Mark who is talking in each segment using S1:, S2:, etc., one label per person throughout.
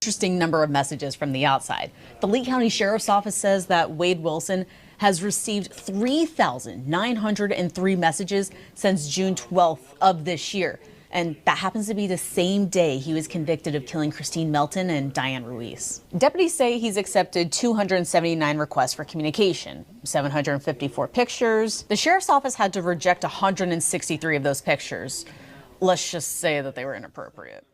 S1: Interesting number of messages from the outside. The Lee County Sheriff's Office says that Wade Wilson has received 3,903 messages since June 12th of this year. And that happens to be the same day he was convicted of killing Christine Melton and Diane Ruiz. Deputies say he's accepted 279 requests for communication, 754 pictures. The sheriff's office had to reject 163 of those pictures. Let's just say that they were inappropriate.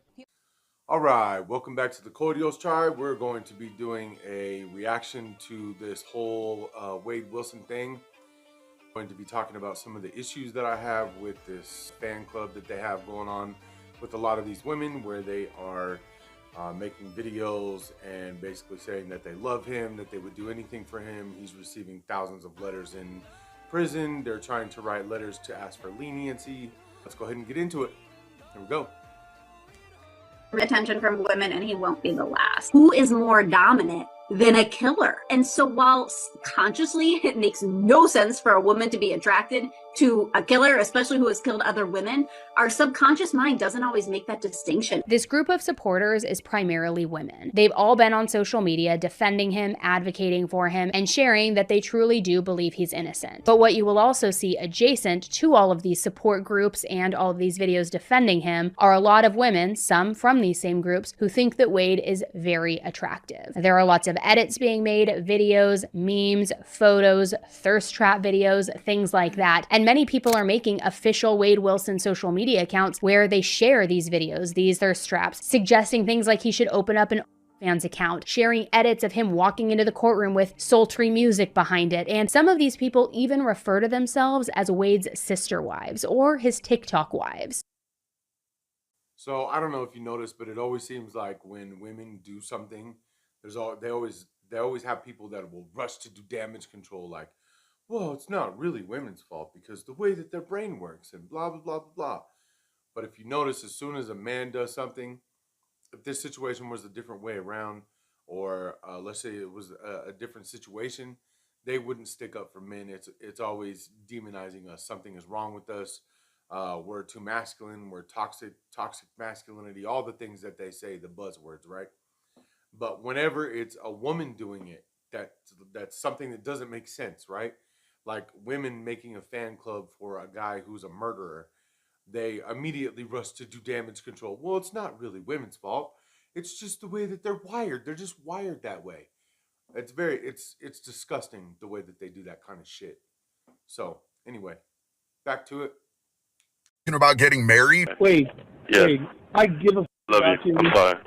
S2: All right, welcome back to the Cordials Tribe. We're going to be doing a reaction to this whole Wade Wilson thing. I'm going to be talking about some of the issues that I have with this fan club that they have going on with a lot of these women, where they are making videos and basically saying that they love him, that they would do anything for him. He's receiving thousands of letters in prison. They're trying to write letters to ask for leniency. Let's go ahead and get into it. Here we go.
S3: Attention from women, and he won't be the last. Who is more dominant than a killer? And so while consciously it makes no sense for a woman to be attracted to a killer, especially who has killed other women, our subconscious mind doesn't always make that distinction.
S4: This group of supporters is primarily women. They've all been on social media defending him, advocating for him, and sharing that they truly do believe he's innocent. But what you will also see adjacent to all of these support groups and all of these videos defending him are a lot of women, some from these same groups, who think that Wade is very attractive. There are lots of edits being made, videos, memes, photos, thirst trap videos, things like that. And many people are making official Wade Wilson social media accounts where they share these videos, these thirst traps, suggesting things like he should open up an OnlyFans account, sharing edits of him walking into the courtroom with sultry music behind it. And some of these people even refer to themselves as Wade's sister wives or his TikTok wives.
S2: So I don't know if you noticed, but it always seems like when women do something, they always have people that will rush to do damage control, like, well, it's not really women's fault because the way that their brain works and blah, blah, blah, blah, blah. But if you notice, as soon as a man does something, if this situation was a different way around, or let's say it was a different situation, they wouldn't stick up for men. It's always demonizing us. Something is wrong with us. We're too masculine. We're toxic masculinity, all the things that they say, the buzzwords, right? But whenever it's a woman doing it, that's something that doesn't make sense, right? Like women making a fan club for a guy who's a murderer, they immediately rush to do damage control. Well, it's not really women's fault. It's just the way that they're wired. They're just wired that way. It's disgusting the way that they do that kind of shit. So anyway, back to it.
S5: About getting married.
S6: Wait,
S7: yeah.
S6: Wait, I give a
S7: love
S6: about
S7: you. I'm sorry.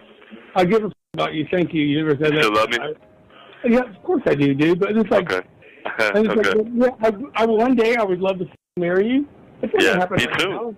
S6: I give a about you. Thank you. You never said
S7: You
S6: that.
S7: still love me?
S6: Yeah, of course I do, dude. But it's like,
S7: Okay.
S6: and it's
S7: Okay.
S6: like, yeah, I one day I would love to marry you. It's not
S7: Yeah,
S6: gonna happen
S7: me
S6: right
S7: too.
S6: now.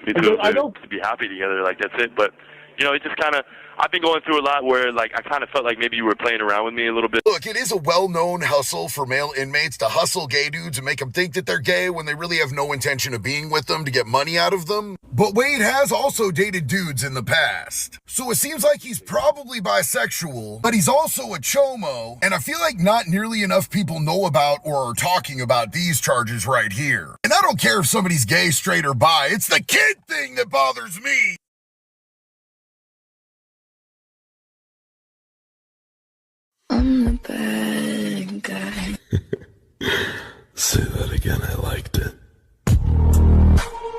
S7: Me too.
S6: I don't.
S7: To be happy together, like that's it. But you know, it just kind of. I've been going through a lot where, like, I kind of felt like maybe you were playing around with me a little bit.
S5: Look, it is a well-known hustle for male inmates to hustle gay dudes and make them think that they're gay when they really have no intention of being with them to get money out of them. But Wade has also dated dudes in the past. So it seems like he's probably bisexual, but he's also a chomo. And I feel like not nearly enough people know about or are talking about these charges right here. And I don't care if somebody's gay, straight, or bi. It's the kid thing that bothers me.
S8: I'm the bad guy.
S9: Say that again, I liked it.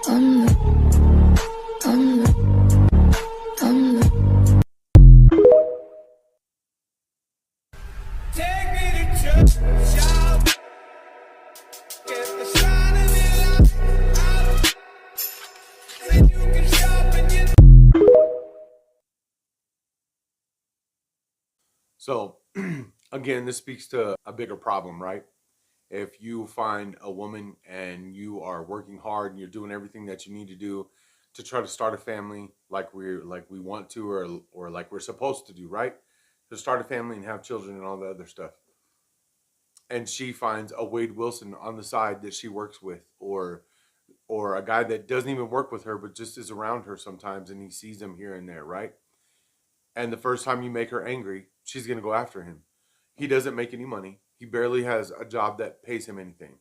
S8: I'm the
S10: Take me to church, shout. Get the shining out. Say you can shop and get.
S2: So again, this speaks to a bigger problem, right? If you find a woman and you are working hard and you're doing everything that you need to do to try to start a family like we want to, or like we're supposed to do, right? To start a family and have children and all the other stuff. And she finds a Wade Wilson on the side that she works with, or a guy that doesn't even work with her but just is around her sometimes, and he sees him here and there, right? And the first time you make her angry, she's going to go after him. He doesn't make any money. He barely has a job that pays him anything.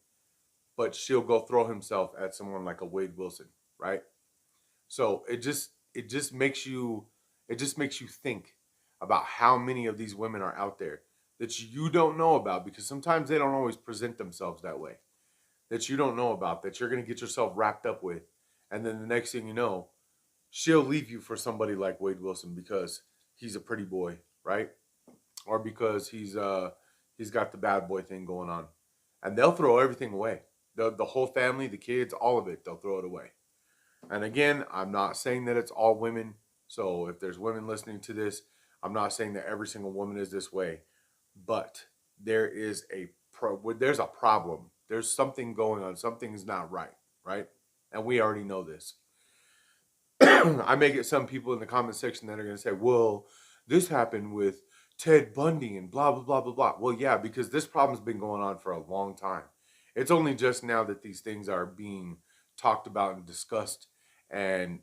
S2: But she'll go throw himself at someone like a Wade Wilson, right? So it just makes you think. about how many of these women are out there that you don't know about, because sometimes they don't always present themselves that way, that you don't know about, that you're going to get yourself wrapped up with. And then the next thing you know, she'll leave you for somebody like Wade Wilson because he's a pretty boy, right? Or because he's got the bad boy thing going on. And they'll throw everything away. The whole family, the kids, all of it, they'll throw it away. And again, I'm not saying that it's all women. So if there's women listening to this, I'm not saying that every single woman is this way, but there's a problem. There's something going on. Something's not right, right? And we already know this. I may get some people in the comment section that are going to say, well, this happened with Ted Bundy and blah, blah, blah, blah, blah. Well, yeah, because this problem's been going on for a long time. It's only just now that these things are being talked about and discussed, and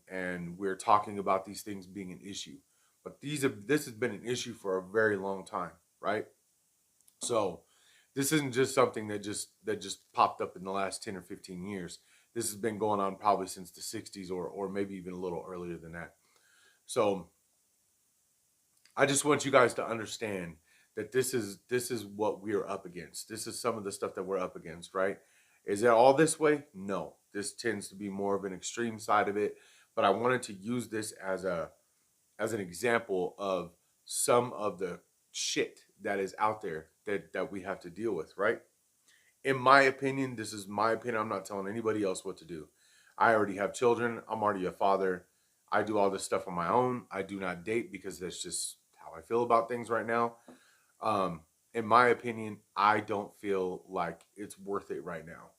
S2: we're talking about these things being an issue. But this has been an issue for a very long time, right? So this isn't just something that just popped up in the last 10 or 15 years. This has been going on probably since the 60s or maybe even a little earlier than that. So I just want you guys to understand that this is what we're up against. This is some of the stuff that we're up against, right? Is it all this way? No. This tends to be more of an extreme side of it, but I wanted to use this as an example of some of the shit that is out there that we have to deal with, right? In my opinion, this is my opinion. I'm not telling anybody else what to do. I already have children. I'm already a father. I do all this stuff on my own. I do not date because that's just how I feel about things right now. In my opinion, I don't feel like it's worth it right now.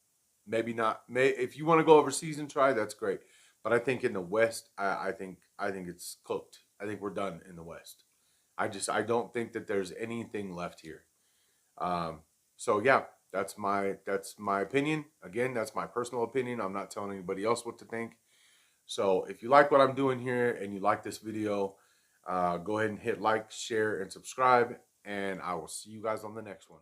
S2: Maybe not. If you want to go overseas and try, that's great. But I think in the West, I think it's cooked. I think we're done in the West. I don't think that there's anything left here. So yeah, that's my opinion. Again, that's my personal opinion. I'm not telling anybody else what to think. So if you like what I'm doing here and you like this video, go ahead and hit like, share, and subscribe. And I will see you guys on the next one.